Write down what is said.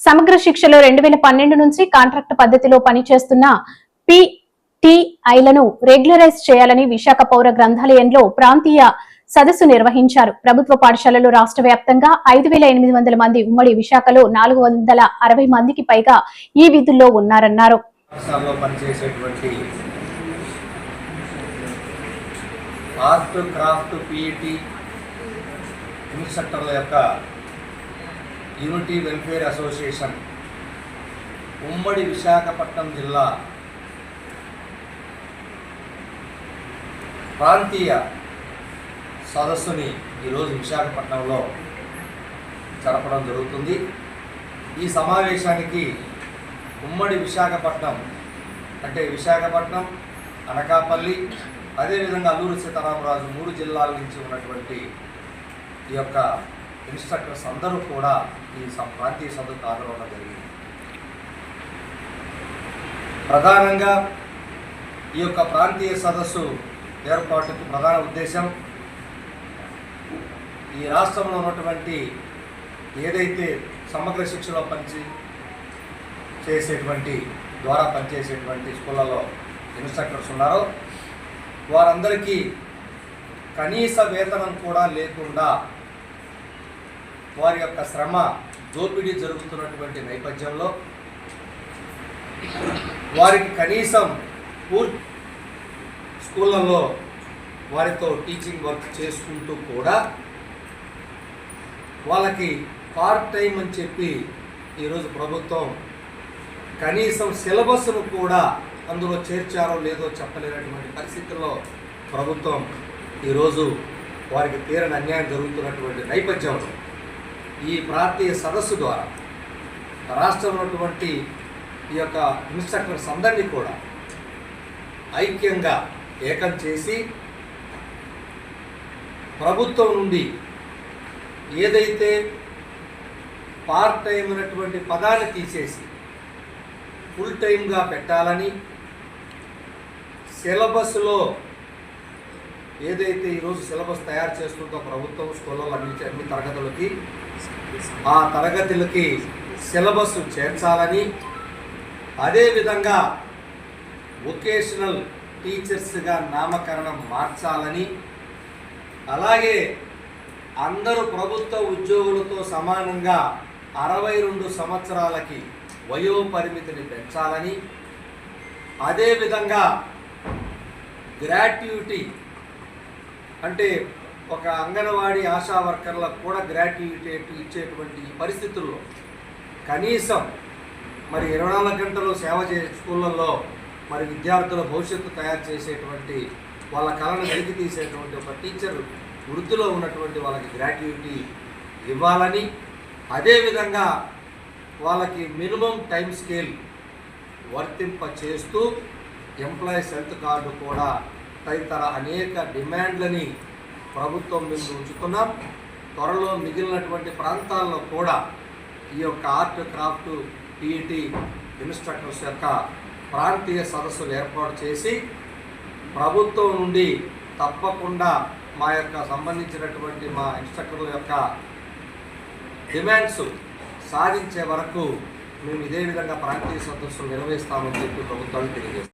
సమగ్ర శిక్షలో 2012 నుంచి కాంట్రాక్ట్ పద్ధతిలో పనిచేస్తున్న పిటిఐలను రెగ్యులరైజ్ చేయాలని విశాఖ పౌర గ్రంథాలయంలో ప్రాంతీయ సదస్సు నిర్వహించారు. ప్రభుత్వ పాఠశాలలు రాష్ట్ర వ్యాప్తంగా 5,800 మంది ఉమ్మడి విశాఖలో 460 మందికి పైగా ఈ విధుల్లో ఉన్నారన్నారు. ఆర్ట్ క్రాఫ్ట్ పిఈటి ఇన్స్ట్రక్టర్ల యొక్క యూనిటీ వెల్ఫేర్ అసోసియేషన్ ఉమ్మడి విశాఖపట్నం జిల్లా ప్రాంతీయ సదస్సుని ఈరోజు విశాఖపట్నంలో జరపడం జరుగుతుంది. ఈ సమావేశానికి ఉమ్మడి విశాఖపట్నం అంటే విశాఖపట్నం, అనకాపల్లి, అదేవిధంగా అల్లూరు సీతారామరాజు 3 జిల్లాల నుంచి ఉన్నటువంటి ఈ యొక్క ఇన్స్ట్రక్టర్స్ అందరూ కూడా ఈ ప్రాంతీయ సదస్సుకు హాజరవడం జరిగింది. ప్రధానంగా ఈ యొక్క ప్రాంతీయ సదస్సు ఏర్పాటుకు ప్రధాన ఉద్దేశం ఈ రాష్ట్రంలో ఉన్నటువంటి ఏదైతే సమగ్ర శిక్షలో పనిచేసేటువంటి స్కూళ్ళలో ఇన్స్ట్రక్టర్స్ ఉన్నారో వారందరికీ కనీస వేతనం కూడా లేకుండా వారి యొక్క శ్రమ దోపిడీ జరుగుతున్నటువంటి నేపథ్యంలో వారికి కనీసం స్కూళ్ళల్లో వారితో టీచింగ్ వర్క్ చేసుకుంటూ కూడా వాళ్ళకి పార్ట్ టైం అని చెప్పి ఈరోజు ప్రభుత్వం కనీసం సిలబస్ను కూడా అందులో చేర్చారో లేదో చెప్పలేనటువంటి పరిస్థితుల్లో ప్రభుత్వం ఈరోజు వారికి తీరని అన్యాయం జరుగుతున్నటువంటి నేపథ్యంలో ఈ ప్రాంతీయ సదస్సు ద్వారా రాష్ట్రంలో ఉన్నటువంటి ఈ యొక్క ఇన్స్ట్రక్టర్స్ అందరినీ కూడా ఐక్యంగా ఏకం చేసి ప్రభుత్వం నుండి ఏదైతే పార్ట్ టైం అనేటువంటి పదాన్ని తీసేసి ఫుల్ టైంగా పెట్టాలని, సిలబస్లో ఏదైతే ఈరోజు సిలబస్ తయారు చేస్తుందో ప్రభుత్వం స్కూళ్ళలో అన్ని తరగతులకి ఆ తరగతులకి సిలబస్ చేర్చాలని, అదేవిధంగా వొకేషనల్ టీచర్స్గా నామకరణం మార్చాలని, అలాగే అందరూ ప్రభుత్వ ఉద్యోగులతో సమానంగా 62 సంవత్సరాలకి వయోపరిమితిని పెంచాలని, అదేవిధంగా గ్రాట్యుటీ అంటే ఒక అంగన్వాడీ ఆశా వర్కర్లకు కూడా గ్రాట్యుటీ ఇచ్చేటువంటి ఈ పరిస్థితుల్లో కనీసం మరి 24 గంటలు సేవ స్కూళ్ళల్లో మరి విద్యార్థుల భవిష్యత్తు తయారు చేసేటువంటి వాళ్ళ కళను వెలికి తీసేటువంటి ఒక టీచర్ వృత్తిలో ఉన్నటువంటి వాళ్ళకి గ్రాట్యుటీ ఇవ్వాలని, అదేవిధంగా వాళ్ళకి మినిమం టైం స్కేల్ వర్తింప చేస్తూ ఎంప్లాయీస్ హెల్త్ కార్డు కూడా తదితర అనేక డిమాండ్లని ప్రభుత్వం మీద ఉంచుతున్నాం. త్వరలో మిగిలినటువంటి ప్రాంతాల్లో కూడా ఈ యొక్క ఆర్ట్ క్రాఫ్ట్ పిఈటి ఇన్స్ట్రక్టర్స్ యొక్క ప్రాంతీయ సదస్సులు ఏర్పాటు చేసి ప్రభుత్వం నుండి తప్పకుండా మా యొక్క సంబంధించినటువంటి మా ఇన్స్ట్రక్టర్ల యొక్క డిమాండ్స్ సాధించే వరకు మేము ఇదే విధంగా ప్రాంతీయ సదస్సులు నిర్వహిస్తామని చెప్పి ప్రభుత్వానికి తెలియజేస్తాం.